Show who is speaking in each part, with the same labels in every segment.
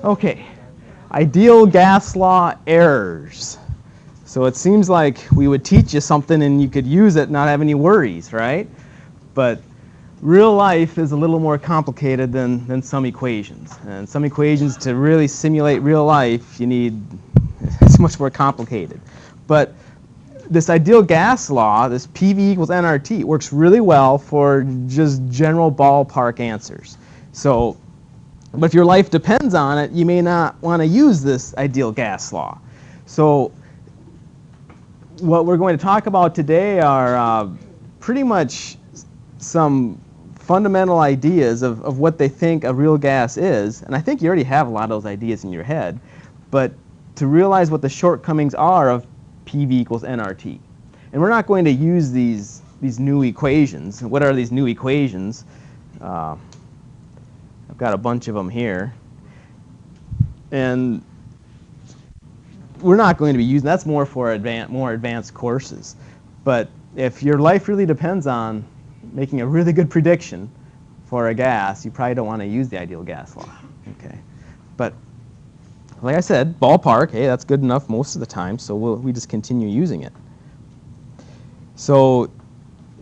Speaker 1: Okay, ideal gas law errors. So it seems like we would teach you something and you could use it and not have any worries, right? But real life is a little more complicated than some equations. And some equations, to really simulate real life, it's much more complicated. But this ideal gas law, this PV equals nRT, works really well for just general ballpark answers. But if your life depends on it, you may not want to use this ideal gas law. So what we're going to talk about today are pretty much some fundamental ideas of what they think a real gas is. And I think you already have a lot of those ideas in your head. But to realize what the shortcomings are of PV equals nRT. And we're not going to use these new equations. What are these new equations? I've got a bunch of them here. And we're not going to be using, that's more for more advanced courses. But if your life really depends on making a really good prediction for a gas, you probably don't want to use the ideal gas law. Okay. But like I said, ballpark, hey, that's good enough most of the time, so we just continue using it. So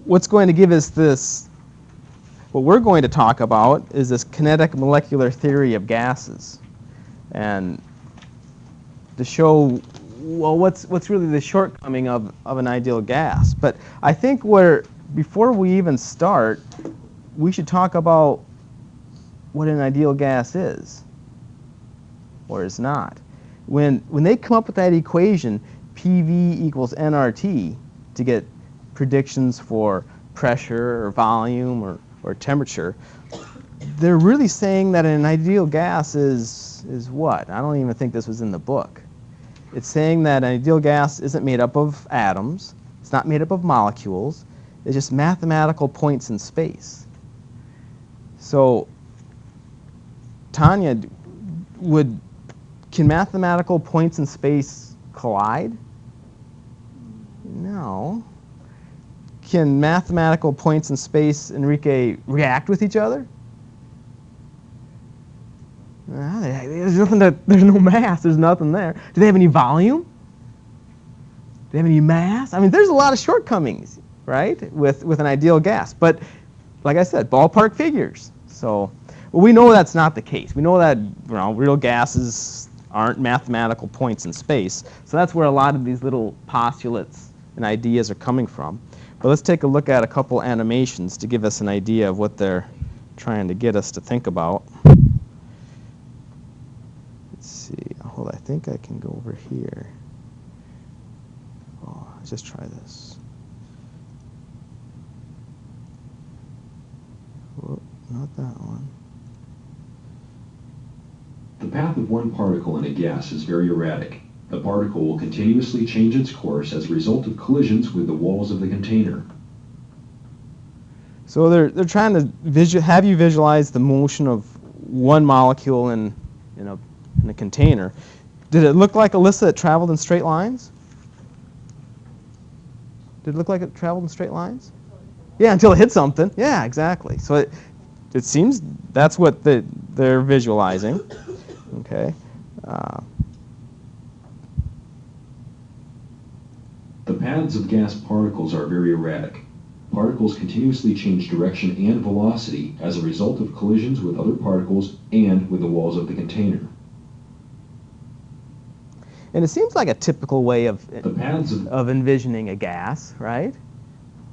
Speaker 1: what's going to give us this, what we're going to talk about is this kinetic molecular theory of gases. And to show, well, what's really the shortcoming of an ideal gas. But I think before we even start, we should talk about what an ideal gas is or is not. When they come up with that equation, PV equals nRT, to get predictions for pressure or volume or temperature, they're really saying that an ideal gas is what? I don't even think this was in the book. It's saying that an ideal gas isn't made up of atoms, it's not made up of molecules, it's just mathematical points in space. So, Tanya, can mathematical points in space collide? No. Can mathematical points in space, Enrique, react with each other? There's no mass, there's nothing there. Do they have any volume? Do they have any mass? I mean, there's a lot of shortcomings, right, with an ideal gas. But like I said, ballpark figures. So we know that's not the case. We know that real gases aren't mathematical points in space. So that's where a lot of these little postulates and ideas are coming from. But let's take a look at a couple animations to give us an idea of what they're trying to get us to think about. Let's see. Hold on, I think I can go over here. Oh, let's just try this. Whoop, not that one.
Speaker 2: The path of one particle in a gas is very erratic. The particle will continuously change its course as a result of collisions with the walls of the container.
Speaker 1: So they're trying to have you visualize the motion of one molecule in a container. Did it look like, Alyssa, it traveled in straight lines? Did it look like it traveled in straight lines? Yeah, until it hit something. Yeah, exactly. So it seems that's what they're visualizing. Okay.
Speaker 2: The paths of gas particles are very erratic. Particles continuously change direction and velocity as a result of collisions with other particles and with the walls of the container.
Speaker 1: And it seems like a typical way of envisioning a gas, right?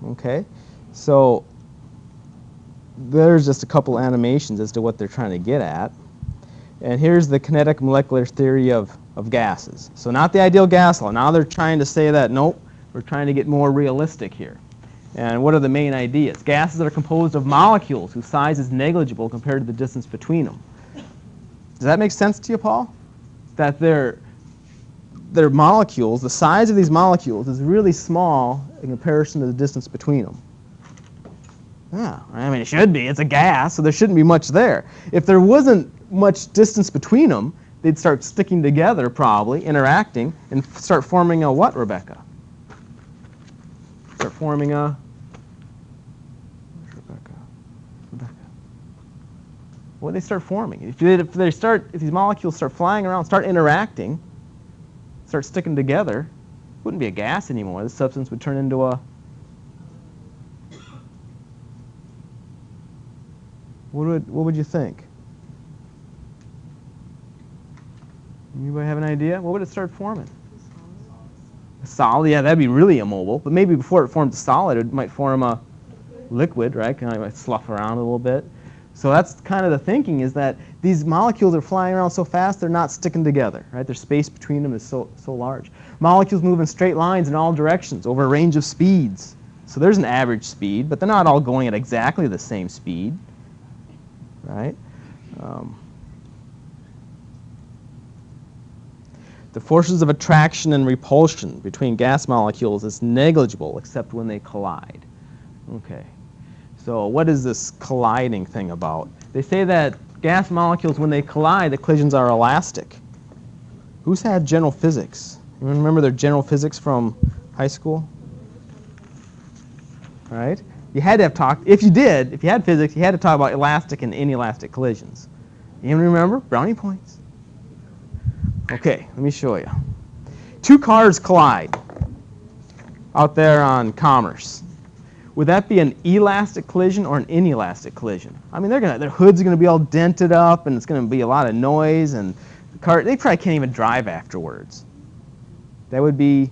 Speaker 1: Okay. So there's just a couple animations as to what they're trying to get at. And here's the kinetic molecular theory of gases. So not the ideal gas law. Now they're trying to say that, nope, we're trying to get more realistic here. And what are the main ideas? Gases that are composed of molecules whose size is negligible compared to the distance between them. Does that make sense to you, Paul? That they're molecules, the size of these molecules is really small in comparison to the distance between them. Yeah, I mean, it should be. It's a gas, so there shouldn't be much there. If there wasn't much distance between them, they'd start sticking together, probably, interacting, and start forming a what, Rebecca? Start forming a... Rebecca. what do they start forming? If these molecules start flying around, start interacting, start sticking together, it wouldn't be a gas anymore. This substance would turn into a, what would you think? Anybody have an idea? What would it start forming? A solid, yeah, that'd be really immobile. But maybe before it forms a solid, it might form a liquid, right? Kind of might slough around a little bit. So that's kind of the thinking, is that these molecules are flying around so fast they're not sticking together, right? Their space between them is so large. Molecules move in straight lines in all directions over a range of speeds. So there's an average speed, but they're not all going at exactly the same speed, right? The forces of attraction and repulsion between gas molecules is negligible except when they collide. Okay, so what is this colliding thing about? They say that gas molecules, when they collide, the collisions are elastic. Who's had general physics? You remember their general physics from high school? Right? You had to have talked, if you had physics, you had to talk about elastic and inelastic collisions. You remember? Brownie points. Okay, let me show you. Two cars collide out there on Commerce. Would that be an elastic collision or an inelastic collision? I mean, their hoods are going to be all dented up, and it's going to be a lot of noise, and the car, they probably can't even drive afterwards. That would be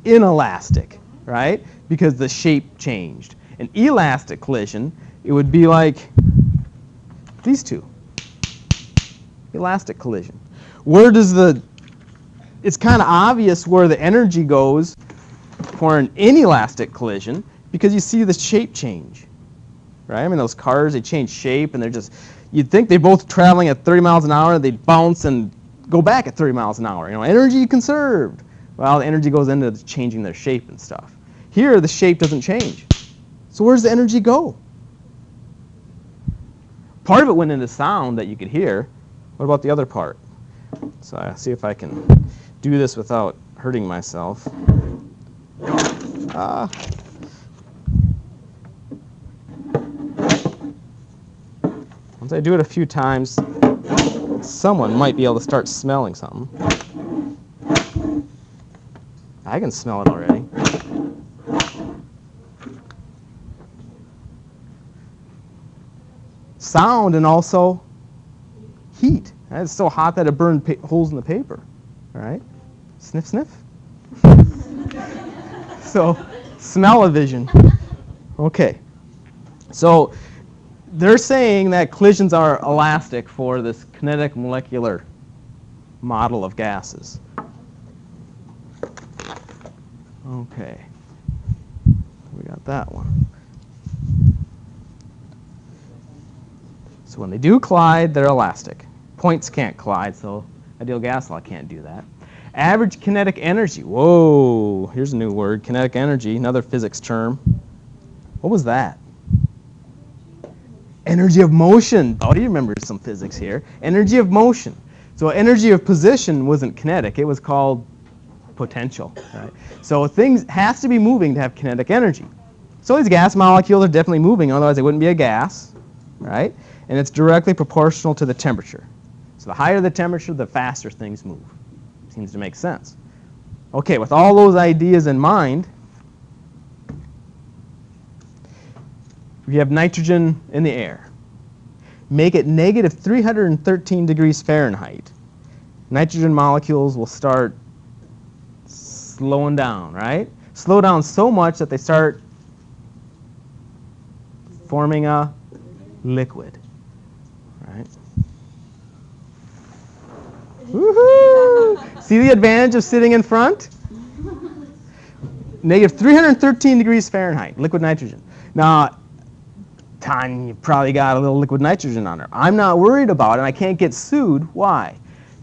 Speaker 1: inelastic, right? Because the shape changed. An elastic collision, it would be like these two. Elastic collision. Where does it's kind of obvious where the energy goes for an inelastic collision, because you see the shape change, right? I mean, those cars, they change shape, and you'd think they're both traveling at 30 miles an hour, they'd bounce and go back at 30 miles an hour. You know, energy conserved. Well, the energy goes into changing their shape and stuff. Here, the shape doesn't change. So where does the energy go? Part of it went into sound that you could hear. What about the other part? So I'll see if I can do this without hurting myself. Once I do it a few times, someone might be able to start smelling something. I can smell it already. Sound and also heat. It's so hot that it burned holes in the paper. All right? Sniff, sniff. So, smell-o-vision. Okay. So, they're saying that collisions are elastic for this kinetic molecular model of gases. Okay. We got that one. So when they do collide, they're elastic. Points can't collide, so ideal gas law can't do that. Average kinetic energy. Whoa, here's a new word, kinetic energy, another physics term. What was that? Energy of motion. Oh, you remember some physics here. Energy of motion. So energy of position wasn't kinetic, it was called potential. Right? So things has to be moving to have kinetic energy. So these gas molecules are definitely moving, otherwise they wouldn't be a gas, right? And it's directly proportional to the temperature. So the higher the temperature, the faster things move. Seems to make sense. Okay, with all those ideas in mind, we have nitrogen in the air. Make it negative 313 degrees Fahrenheit. Nitrogen molecules will start slowing down, right? Slow down so much that they start forming a liquid, right? Woohoo! See the advantage of sitting in front? Negative 313 degrees Fahrenheit, liquid nitrogen. Now, Tanya, you probably got a little liquid nitrogen on her. I'm not worried about it, and I can't get sued. Why?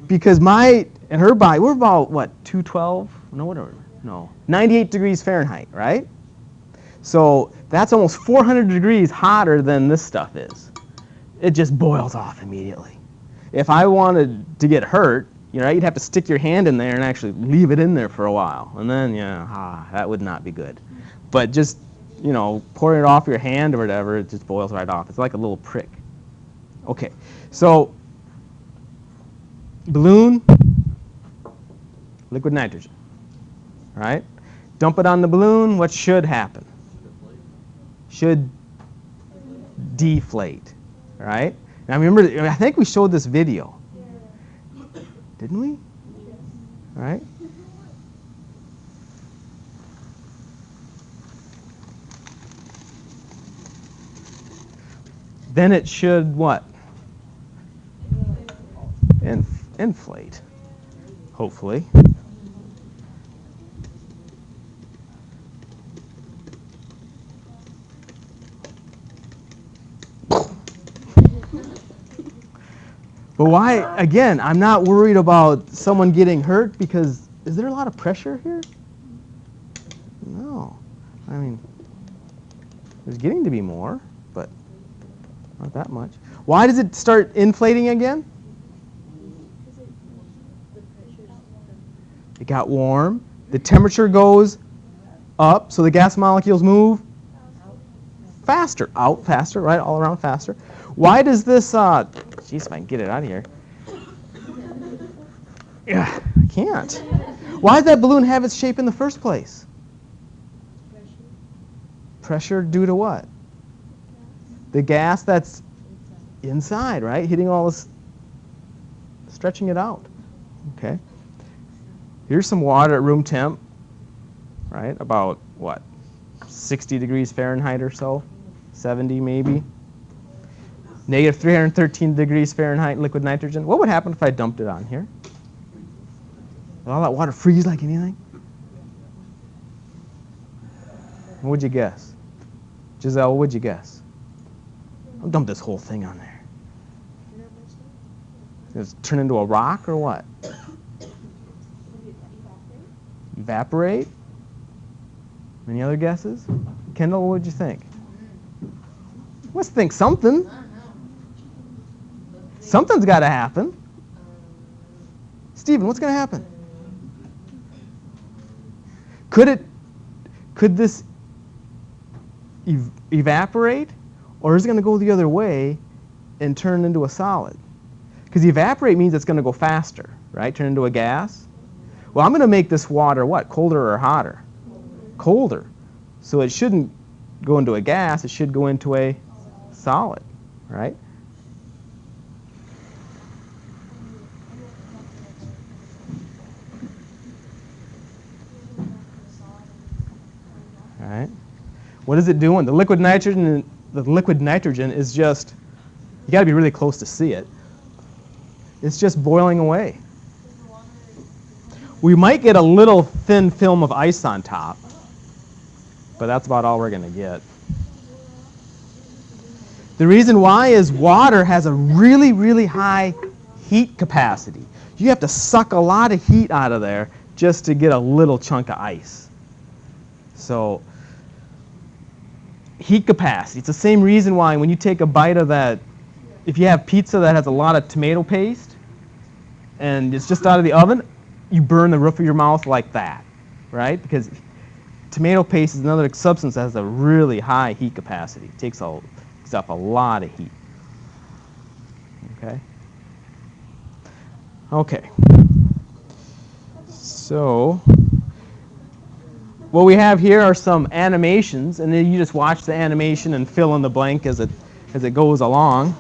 Speaker 1: Because my and her body, we're about, what, 212? No, whatever. No, 98 degrees Fahrenheit, right? So that's almost 400 degrees hotter than this stuff is. It just boils off immediately. If I wanted to get hurt, you know, you'd have to stick your hand in there and actually leave it in there for a while. And then, yeah, that would not be good. But just, you know, pouring it off your hand or whatever, it just boils right off. It's like a little prick. Okay, so balloon, liquid nitrogen, right? Dump it on the balloon, what should happen? Should deflate, right? Now remember, I think we showed this video. Didn't we? Right? Then it should what? Inflate, hopefully. But why, again, I'm not worried about someone getting hurt because is there a lot of pressure here? No. I mean, there's getting to be more, but not that much. Why does it start inflating again? It got warm. The temperature goes up, so the gas molecules move faster, out faster, right? All around faster. Why does this, geez, if I can get it out of here. Yeah, I can't. Why does that balloon have its shape in the first place? Pressure due to what? The gas that's inside, right? Hitting all this, stretching it out. Okay. Here's some water at room temp, right? About, what, 60 degrees Fahrenheit or so? 70 maybe? Negative 313 degrees Fahrenheit liquid nitrogen. What would happen if I dumped it on here? Would all that water freeze like anything? What would you guess? Giselle, what would you guess? I'll dump this whole thing on there. Does it turn into a rock or what? Evaporate? Any other guesses? Kendall, what would you think? Let's think something. Something's got to happen. Stephen, what's going to happen? Could this evaporate, or is it going to go the other way and turn into a solid? Because evaporate means it's going to go faster, right? Turn into a gas. Well, I'm going to make this water what? Colder or hotter? Colder. So it shouldn't go into a gas. It should go into a solid, right? All right. What is it doing? The liquid nitrogen is just, you got to be really close to see it. It's just boiling away. We might get a little thin film of ice on top, but that's about all we're going to get. The reason why is water has a really, really high heat capacity. You have to suck a lot of heat out of there just to get a little chunk of ice. So heat capacity. It's the same reason why when you take a bite of that, if you have pizza that has a lot of tomato paste and it's just out of the oven, you burn the roof of your mouth like that, right? Because tomato paste is another substance that has a really high heat capacity. It takes up a lot of heat. Okay? Okay. So what we have here are some animations, and then you just watch the animation and fill in the blank as it goes along.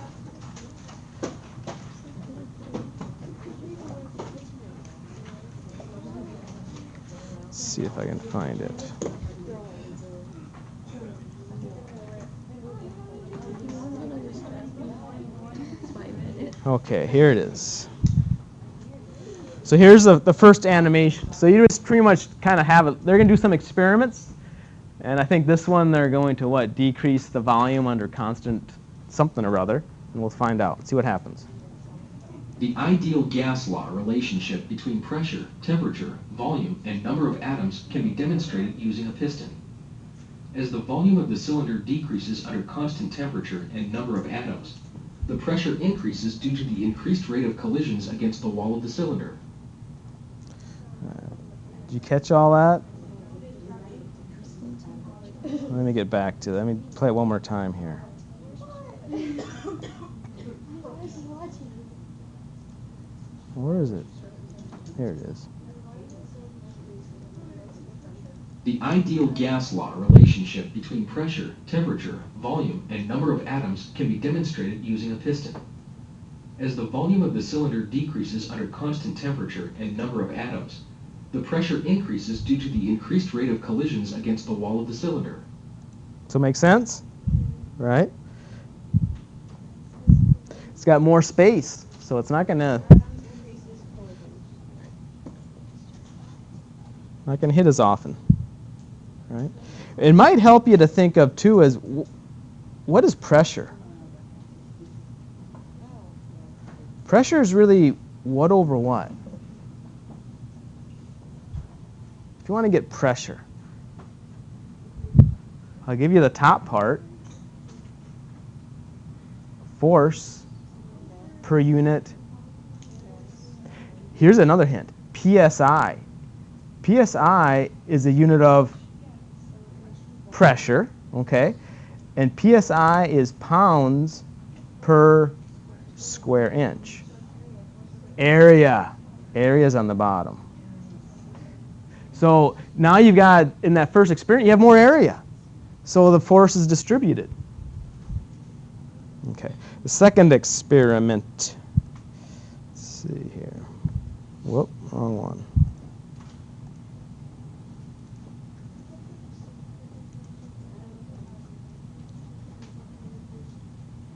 Speaker 1: Let's see if I can find it. Okay, here it is. So here's the first animation. So you just pretty much kind of have it. They're going to do some experiments. And I think this one they're going to, what, decrease the volume under constant something or other. And we'll find out. See what happens.
Speaker 2: The ideal gas law relationship between pressure, temperature, volume, and number of atoms can be demonstrated using a piston. As the volume of the cylinder decreases under constant temperature and number of atoms, the pressure increases due to the increased rate of collisions against the wall of the cylinder.
Speaker 1: Did you catch all that? Let me get back to that. Let me play it one more time here. Where is it? Here it is.
Speaker 2: The ideal gas law relationship between pressure, temperature, volume, and number of atoms can be demonstrated using a piston. As the volume of the cylinder decreases under constant temperature and number of atoms, the pressure increases due to the increased rate of collisions against the wall of the cylinder.
Speaker 1: So make sense? Right? It's got more space, so it's not gonna hit as often. Right? It might help you to think of too as what is pressure? Pressure is really what over what? If you want to get pressure, I'll give you the top part. Force per unit. Here's another hint. PSI. PSI is a unit of pressure, okay? And PSI is pounds per square inch. Area. Area's on the bottom. So now you've got, in that first experiment, you have more area. So the force is distributed. Okay. The second experiment. Let's see here. Whoop, wrong one.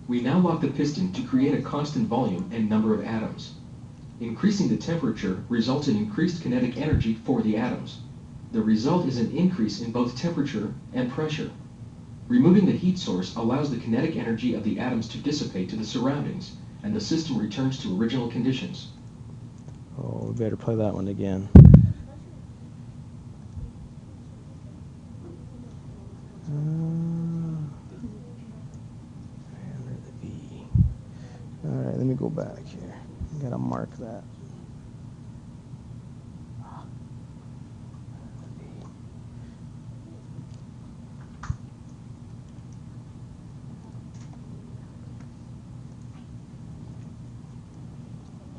Speaker 2: We now lock the piston to create a constant volume and number of atoms. Increasing the temperature results in increased kinetic energy for the atoms. The result is an increase in both temperature and pressure. Removing the heat source allows the kinetic energy of the atoms to dissipate to the surroundings, and the system returns to original conditions.
Speaker 1: Oh, we better play that one again. All right, let me go back here. I gotta mark that.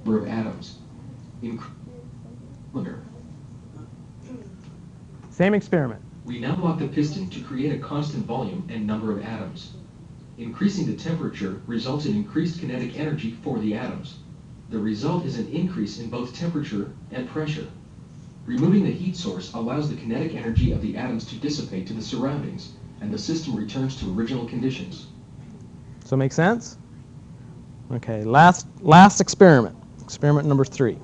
Speaker 2: Number of atoms. Cylinder.
Speaker 1: Same experiment.
Speaker 2: We now lock the piston to create a constant volume and number of atoms. Increasing the temperature results in increased kinetic energy for the atoms. The result is an increase in both temperature and pressure. Removing the heat source allows the kinetic energy of the atoms to dissipate to the surroundings, and the system returns to original conditions.
Speaker 1: So make sense? Okay, last experiment. Experiment number 3.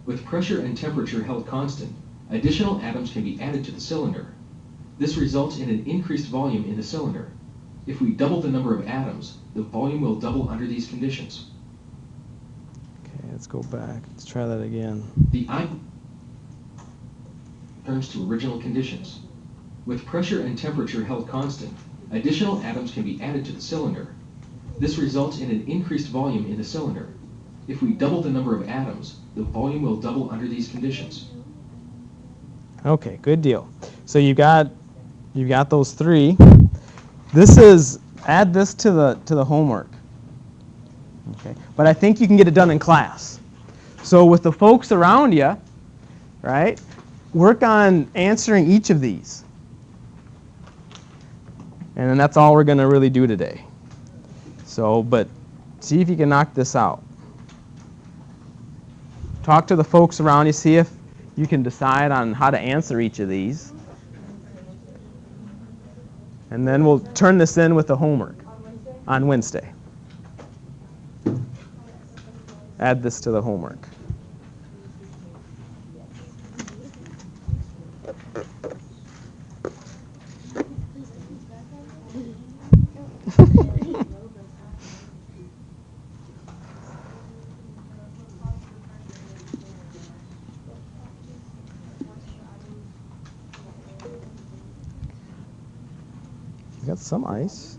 Speaker 2: With pressure and temperature held constant, additional atoms can be added to the cylinder. This results in an increased volume in the cylinder. If we double the number of atoms, the volume will double under these conditions.
Speaker 1: Okay, let's go back. Let's try that again.
Speaker 2: The I returns to original conditions. With pressure and temperature held constant, additional atoms can be added to the cylinder. This results in an increased volume in the cylinder. If we double the number of atoms, the volume will double under these conditions.
Speaker 1: Okay, good deal. So you've got those 3. Add this to the homework. Okay, but I think you can get it done in class. So with the folks around you, right, work on answering each of these. And then that's all we're going to really do today. So, but see if you can knock this out. Talk to the folks around you, see if you can decide on how to answer each of these. And then we'll turn this in with the homework on Wednesday. Add this to the homework. Got some ice.